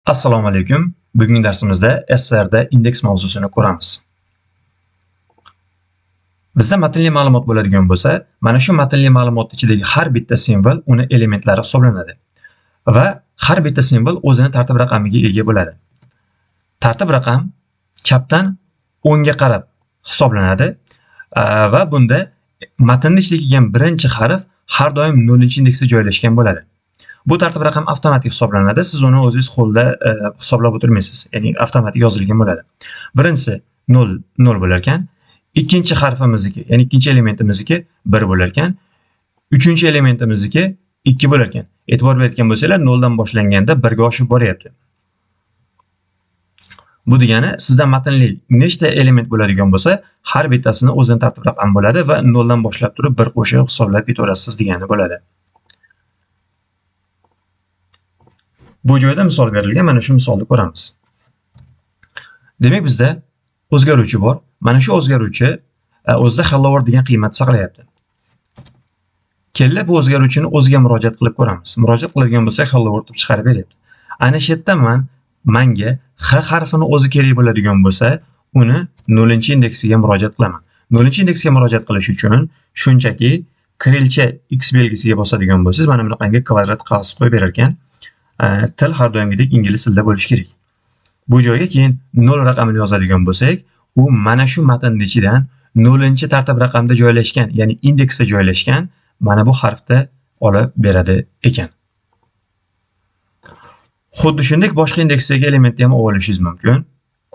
Assalomu alaykum. Bugungi darsimizda SRda indeks mavzusini ko'ramiz. Bizda matnli ma'lumot bo'ladigan bo'lsa, mana shu matnli ma'lumot ichidagi har bitta simvol uni elementlari hisoblanadi va har bitta simvol o'zini tartib raqamiga ega bo'ladi. Tartib raqam chapdan o'ngga qarab hisoblanadi va bunda matnning ichida kelgan birinchi harf har doim 0-indeksda joylashgan bo'ladi. Bu tartib raqam avtomatik hisoblanadi. Siz uni o'zingiz qo'lda hisoblab o'tirmaysiz. Ya'ni avtomatik yozilgan bo'ladi. Birinchisi 0 bo'lar ekan, ikkinchi harfimizniki, ya'ni ikkinchi elementimizniki 1 bo'lar ekan, uchinchi elementimizniki 2 bo'lar ekan. E'tibor bergan bo'lsanglar, 0 dan boshlanganda 1 ga oshib boryapti. Bu degani sizda matnli nechta element bo'ladigan bo'lsa, har bittasini o'zining tartib raqami bo'ladi va 0 dan boshlab turib 1 qo'shib hisoblab ketaverasiz degani bo'ladi. Bu joyda misol berilgan, mana shu misolni ko'ramiz. Demak, bizda o'zgaruvchi bor. Mana shu o'zgaruvchi o'zida hello world degan qiymat saqlayapti. Kella bu o'zgaruvchini o'ziga murojaat qilib ko'ramiz. Murojaat qiladigan bo'lsak, hello world deb chiqarib beryapti. Ana shu yerda manga h harfini o'zi kerak bo'ladigan bo'lsa, uni 0-indeksiga murojaat qilaman. 0-indeksiga murojaat qilish uchun shunchaki kirilcha x belgisiga bosadigan bo'lsangiz, mana bunaqangi kvadrat qavs qo'yib berar ekan. Til har doimgidek ingliz tilida bo'lishi kerak. Bu joyga keyin 0 raqamini yozadigan bo'lsak, u mana shu matnning ichidan 0-tartib raqamda joylashgan, ya'ni indeksda joylashgan mana bu harfda olib beradi ekan. Xuddi shunday boshqa indeksdagi elementni ham olishingiz mumkin.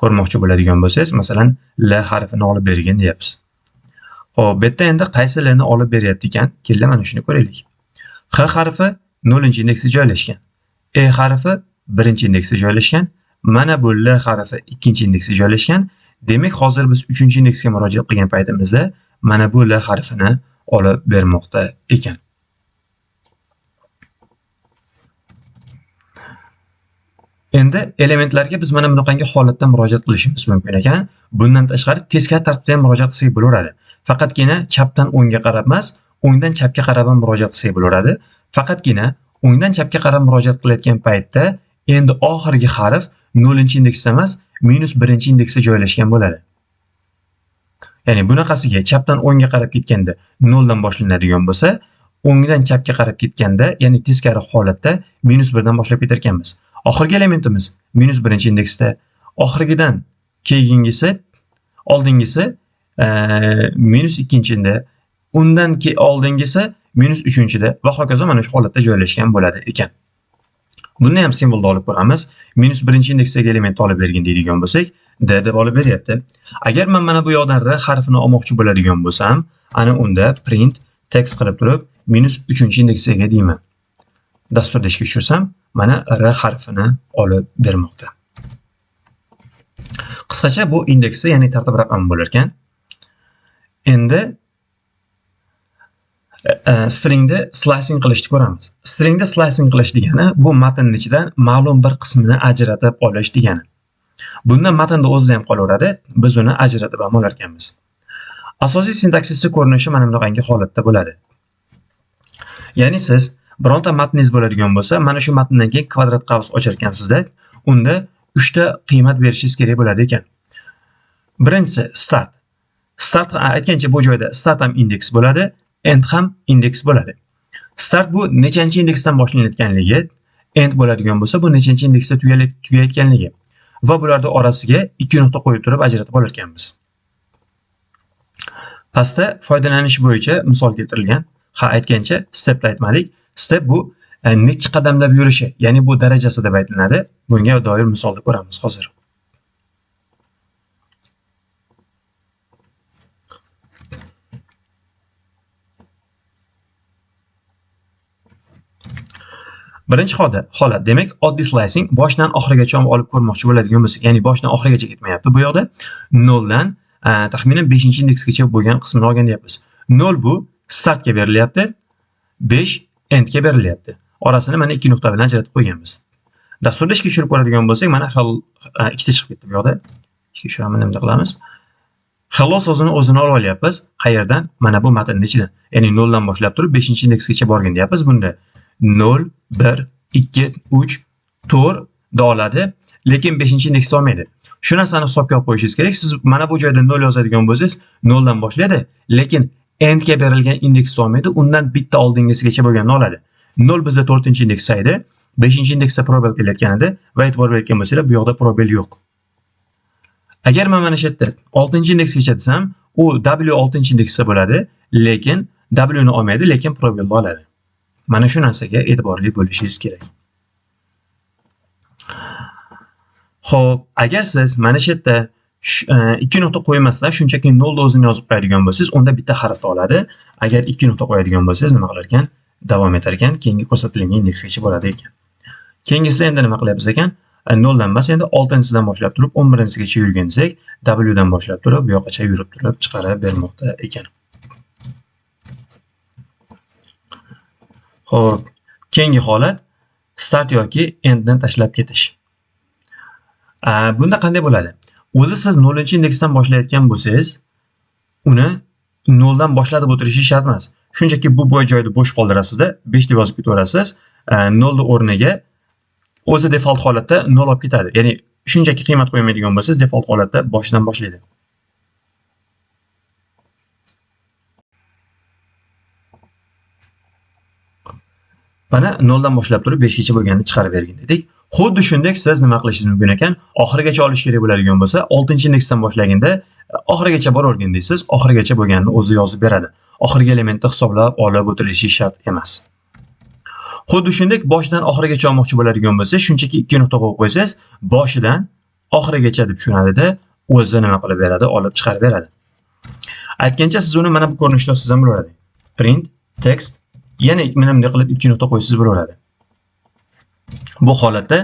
Ko'rmoqchi bo'ladigan bo'lsangiz, masalan, l harfini olib bergan deyapmiz. Xo'p, bu yerda endi qaysi lni olib beryapti ekan? Kella mana shuni ko'raylik. H harfi 0-indeksda joylashgan. E harfi 1-indeksda joylashgan. Mana bu L harfi 2-indeksda joylashgan. Demak, hozir biz 3-indeksga murojaat qilgan paytimizda mana bu L harfini olib bermoqda ekan. Endi elementlarga biz mana bunaqangi holatda murojaat qilishimiz mumkin ekan. Bundan tashqari teskari tartibda ham murojaat qilsak bo'laveradi. Faqatgina chapdan o'ngga qarab emas, o'ngdan chapga qarab ham murojaat qilsak bo'laveradi. Faqatgina o'ngdan chapga qarab murojaat qilayotgan paytda endi oxirgi harf 0-indeksda emas, -1-indeksda joylashgan bo'ladi. Ya'ni bunaqasiga chapdan o'ngga qarab ketganda 0 dan boshlanadigan bo'lsa, o'ngdan chapga qarab ketganda, ya'ni teskari holatda -1 dan boshlab ketar ekanmiz. Oxirgi elementimiz -1-indeksda, oxirgidan keyingisi, oldingisi -2-da, undan oldingisi -3-da va hokazo mana shu holatda joylashgan bo'ladi ekan. Buni ham simvolda olib ko'ramiz. -1-indeksdagi element olib bergin deydigan bo'lsak, d deb olib beryapti. Agar men mana bu yoqdan r harfini olmoqchi bo'ladigan bo'lsam, ana unda print text qilib turib -3-indeksga deyman. Dasturda ishga tushirsam, mana r harfini olib bermoqda. Qisqacha bu indeksi, ya'ni tartib raqami bo'lar ekan. Endi stringda slicing qilishni ko'ramiz. Stringda slicing qilish degani bu matnning ichidan ma'lum bir qismini ajratib olish degani. Bunda matnda o'zida ham qolaveradi, biz uni ajratib ham olar ekanmiz. Asosiy sintaksisi ko'rinishi mana bunaqangi holatda bo'ladi. Ya'ni siz bironta matningiz bo'ladigan bo'lsa, mana shu matndan keyin kvadrat qavs ochar ekansizda, unda 3 ta qiymat berishingiz kerak bo'ladi ekan. Birinchisi start. Start aytgancha bu joyda start ham indeks bo'ladi, end ham indeks bo'ladi. Start bu nechanchi indeksdan boshlanayotganligi, end bo'ladigan bo'lsa bu nechanchi indeksda tugayotganligi va bularning orasiga 2 nuqta qo'yib turib ajratib olar ekanmiz. Pastda foydalanish bo'yicha misol keltirilgan. Ha, aytgancha stepni aytmadik. Step bu necha qadamlab yurishi, ya'ni bu darajasi deb aytiladi. Bunga doir misolni ko'ramiz hozir. Birinchi holat, demak, oddiy slicing boshdan oxirigacha olib ko'rmoqchi bo'ladigan bo'lsak, ya'ni boshdan oxirigacha ketmayapti. Bu yoqda 0 dan taxminan 5-indeksgacha bo'lgan qismini olgan deyapmiz. 0 bu startga berilyapti, 5 endga berilyapti. Orasini mana 2 nuqta bilan ajratib qo'yganmiz. Dasturda ishga tushirib ko'radigan bo'lsak, mana ikkita chiqib ketdi bu yoqda. Ishga tushiraman nima qilamiz? Hello so'zini o'zini olib olyapmiz. Qayerdan? Mana bu matnning ichidan. Ya'ni 0 dan boshlab turib 5-indeksgacha borgan deyapmiz. Bunda 0, 1, 2, 3, 4, da oladi, lekin 5-indeksda olmaydi. Shu narsani hisobga olib qo'yishingiz kerak. Siz mana bu joyda 0 yozadigan bo'lsangiz 0 dan boshlaydi, lekin end ga berilgan indeksni olmaydi, undan bitta oldingisigacha bo'lganini oladi. 0 bizda 4-indeks edi, 5-indeksda probel kelayotganida va e'tibor bergan bo'lsanglar, bu yoqda probel yo'q. Agar men mana shu yerda 6-indeksgacha desam, u W 6-indeksda bo'ladi, lekin W ni olmaydi, lekin probelni oladi. Mana shu narsaga e'tiborli bo'lishingiz kerak. Xo'p, agar siz mana shu yerda 2 nuqta qo'ymasdan shunchaki 0 ni o'zini yozib qo'yadigan bo'lsangiz, unda bitta harfni oladi. Agar 2 nuqta qo'yadigan bo'lsangiz, nima qilar ekan? Davom etar ekan, keyingi ko'rsatilgan indeksgacha bo'ladi ekan. Keyingisida endi nima qilyapmiz ekan? 0 dan emas, endi 6-sidan boshlab turib 11-gacha yurgan desak, W dan boshlab turib bu yoqqacha yurib turib chiqarib bermoqda ekan. Xo'p, keyingi holat start yoki endni tashlab ketish. Bunda qanday bo'ladi? O'zi siz 0-indeksdan boshlayotgan bo'lsangiz, uni 0 dan boshlatib o'tirishi shart emas. Shunchaki bu joyda bo'sh qoldirasizda, 5 deb yozib ketaverasiz. 0 ni o'rniga o'zi default holatda 0 olib ketadi. Ya'ni shunchaki qiymat qo'ymaydigan bo'lsangiz, default holatda boshidan boshlaydi. Mana 0 dan boshlab turib 5 gacha bo'lganini chiqarib bergin dedik. Xuddi shunday siz nima qilishingiz mumkin ekan? Oxirigacha olish kerak bo'ladigan bo'lsa, 6-indeksdan boshlaganda oxirigacha boravergin deysiz, oxirigacha bo'lganini o'zi yozib beradi. Oxirgi elementni hisoblab olib o'tirishi shart emas. Xuddi shunday boshidan oxirigacha olmoqchi bo'ladigan bo'lsa, shunchaki 2 nuqta qo'yib qo'ysangiz, boshidan oxirigacha deb tushunadi-da, o'zi nima qilib beradi, olib chiqarib beradi. Aytgancha siz uni mana bu ko'rinishda olsangiz ham bo'laveradi. Print text, yana mana bunday qilib 2 nuqta qo'ysangiz bo'laveradi. Bu holatda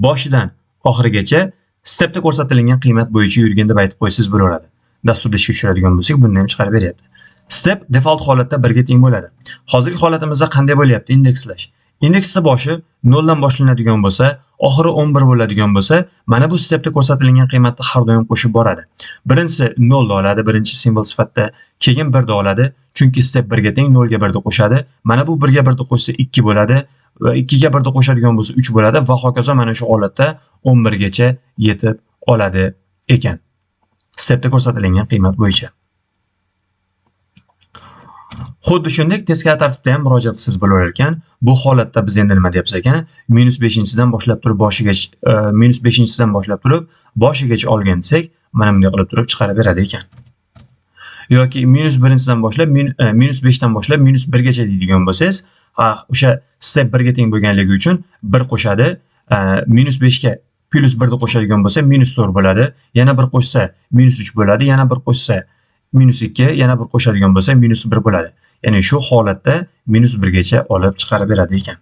boshidan oxirigacha stepda ko'rsatilgan qiymat bo'yicha yurgan deb aytib qo'ysangiz bo'laveradi. Dasturda ishga tushiradigan bo'lsak, bundan ham chiqarib beryapti. Step default holatda 1 ga teng bo'ladi. Hozirgi holatimizda qanday bo'lyapti? Indekslash. Indeksning boshi 0 dan boshlanadigan bo'lsa, oxiri 11 bo'ladigan bo'lsa, mana bu stepda ko'rsatilgan qiymatni har doim qo'shib boradi. Birinchisi 0 da oladi, birinchi simbol sifatida, keyin 1 da oladi, chunki step 1 ga teng, 0 ga 1 da qo'shadi. Mana bu 1 ga 1 da qo'shsa 2 bo'ladi va 2 ga 1 da qo'shadigan bo'lsa 3 bo'ladi va hokazo mana shu holatda 11 gacha yetib oladi ekan. Stepda ko'rsatilgan qiymat bo'yicha. Xuddi shunday teskari tartibda ham murojaat qilsangiz bo'lar ekan. Bu holatda biz endi nima deyapmiz ekan? -5-sidan boshlab turib boshigacha -5-sidan boshlab turib boshigacha olgan desak, mana bunday qilib turib chiqarib beradi ekan. Yoki -1-sidan boshlab -5dan boshlab -1 gacha deydigan bo'lsangiz, o'sha step 1 ga teng bo'lganligi uchun 1 qo'shadi. -5 ga +1 da qo'shadigan bo'lsa -4 bo'ladi. Yana 1 qo'shsa -3 bo'ladi. Yana 1 qo'shsa -2, yana 1 qo'shadigan bo'lsa -1 bo'ladi. Ya'ni shu holatda -1 gacha olib chiqarib beradi ekan.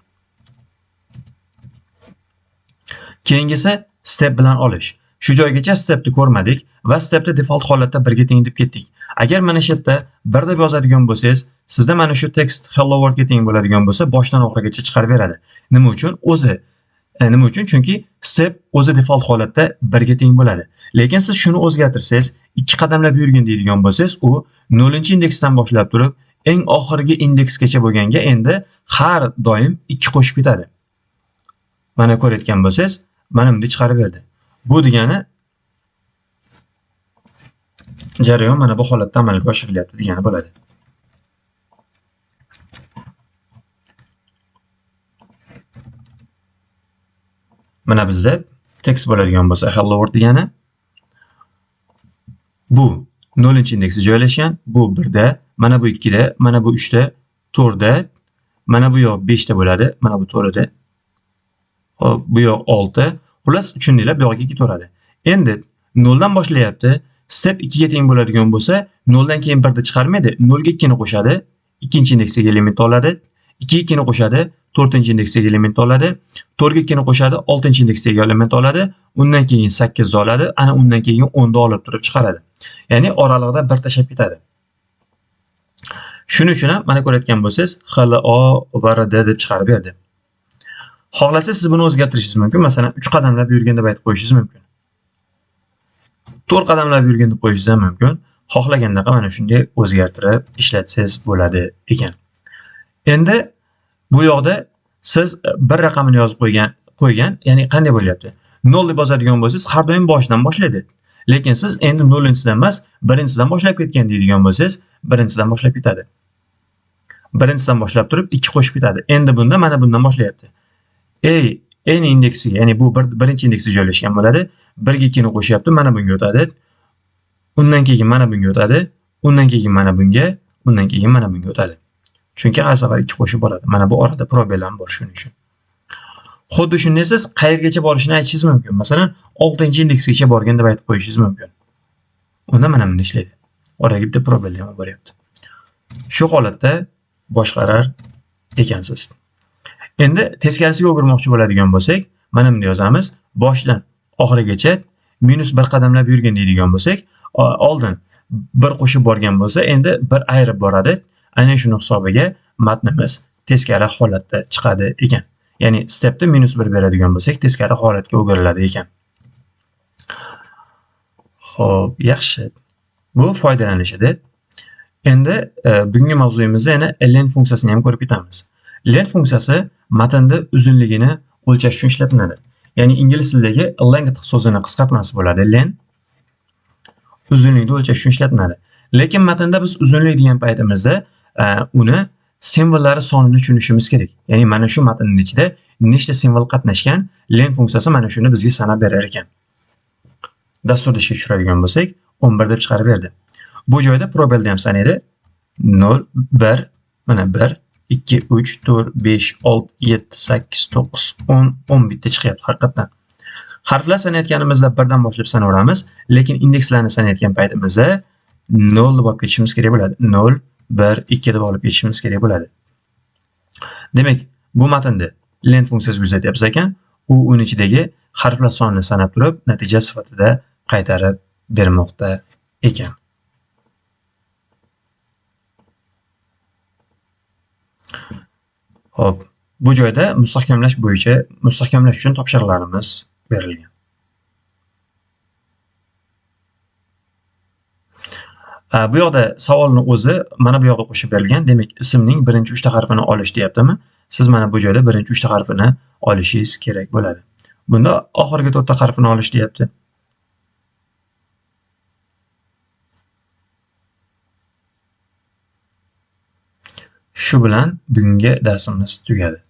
Keyingisi step bilan olish. Shu joygacha stepni ko'rmadik va stepda default holatda 1 ga teng deb ketdik. Agar mana shu yerda 1 deb yozadigan bo'lsangiz, sizda mana shu text hello world ga teng bo'ladigan bo'lsa, boshdan oxirigacha chiqarib beradi. Nima uchun? Nima uchun? Chunki step o'zi default holatda 1 ga teng bo'ladi. Lekin siz shuni o'zgartirsangiz, 2 qadamlab yurgin deydigan bo'lsangiz, u 0-indeksdan boshlab turib eng oxirgi indeksgacha bo'lganga endi har doim 2 qo'shib ketadi. Mana ko'rayotgan bo'lsangiz, mana bunday chiqarib berdi. Bu degani jarayon mana bu holatda amalga oshirilyapti degani bo'ladi. Mana bizda text bo'ladigan bo'lsa hello world degani bu 0-indeksda joylashgan, bu 1 da, mana bu 2 da, mana bu 3 da, 4 da, mana bu yoq 5 da bo'ladi, mana bu 4 da. Hop, bu yoq 6. Xullas, tushundinglar, bu yoqqa ketaveradi. Endi 0 dan boshlayapti. Step 2 ga teng bo'ladigan bo'lsa, 0 dan keyin 1 da chiqarmaydi. 0 ga 2 ni qo'shadi, 2-indeksdagi element oladi. 2 ga 2 ni qo'shadi, 4-indeksdagi element oladi. 4 ga 2 ni qo'shadi, 6-indeksdagi element oladi. Undan keyin 8 da oladi, ana undan keyin 10 da olib turib chiqaradi. Ya'ni oralig'ida 1 tashab ketadi. Shuning uchun ham mana ko'rayotgan bo'lsangiz, HLO va RD deb chiqarib berdi. Xohlasangiz siz buni o'zgartirishingiz mumkin. Masalan, 3 qadamlab yurgan deb aytib qo'yishingiz mumkin. 4 qadamlab yurgan deb qo'yishingiz ham mumkin. Xohlagandaqa mana shunday o'zgartirib ishlatsangiz bo'ladi ekan. Endi bu yoqda siz bir raqamini yozib qo'ygan qo'ygan, ya'ni qanday bo'lyapti? 0 deb yozadigan bo'lsangiz, har doim boshdan boshlaydi. Lekin siz endi 0-dan emas, 1-dan boshlab ketgan deydigan bo'lsangiz, 1-dan boshlab ketadi. 1-dan boshlab turib 2 qo'shib ketadi. Endi bunda mana bundan boshlayapti. n indeksiga, ya'ni bu birinchi indeksiga joylashgan bo'ladi. 1 ga 2 ni qo'shyapti, mana bunga o'tadi. Undan keyin mana bunga o'tadi, undan keyin mana bunga, undan keyin mana bunga o'tadi. Chunki har safar 2 qo'shib boradi. Mana bu orada probel ham bor shuning uchun. Xuddi shunday siz qayergacha borishini aytishingiz mumkin. Masalan, 6-indeksgacha borgan deb aytib qo'yishingiz mumkin. Unda mana bunda ishlaydi. Oraga bitta probel ham boryapti. Shu holatda boshqarar ekansiz. Endi teskarisiga o'girmoqchi bo'ladigan bo'lsak, mana bunda yozamiz. Boshdan oxirigacha -1 qadamlab yurgin deydigan bo'lsak, oldin 1 qo'shib borgan bo'lsa, endi 1 ayirib boradi. Aynan shuni hisobiga matnimiz teskari holatda chiqadi ekan. Ya'ni stepda -1 beradigan bo'lsak, teskari holatga o'giriladi ekan. Xo'p, yaxshi. Bu foydalanish edi. Endi bugungi mavzuyimizda yana len funksiyasini ham ko'rib ketamiz. Len funksiyasi matnda uzunligini o'lchash uchun ishlatiladi. Ya'ni ingliz tilidagi length so'zini qisqartmasi bo'ladi. Len uzunlikni o'lchash uchun ishlatiladi. Lekin matnda biz uzunlik degan paytimizda uni simvollari sonini tushunishimiz kerak. Ya'ni mana shu matnning ichida nechta simvol qatnashgan, len funksiyasi mana shuni bizga sanab berar ekan. Dasturda ishga tushiradigan bo'lsak, 11 deb chiqarib berdi. Bu joyda probelda ham sanaydi. 0, 1, mana 1, 2, 3, 4, 5, 6, 7, 8, 9, 10, 10 bitta chiqyapti haqiqatan. Harflar sanayotganimizda 1dan boshlab sanaveramiz, lekin indekslarni sanayotgan paytimizda 0 deb olib ketishimiz kerak bo'ladi. 0, 1, 2 deb olib ketishimiz kerak bo'ladi. Demak, bu matnda len funksiyasi kuzatyapmiz ekan, u uning ichidagi harflar sonini sanab turib, natija sifatida qaytarib bermoqda ekan. Xo'p, bu joyda mustahkamlash uchun topshiriqlarimiz berilgan. Bu yoqda savolning o'zi mana bu yoqda qo'shib berilgan. Demak, ismning birinchi 3 ta harfini olish deyaptimi? Siz mana bu joyda birinchi 3 ta harfini olishingiz kerak bo'ladi. Bunda oxirgi 4 ta harfini olish deyapti. Shu bilan bugungi darsimiz tugadi.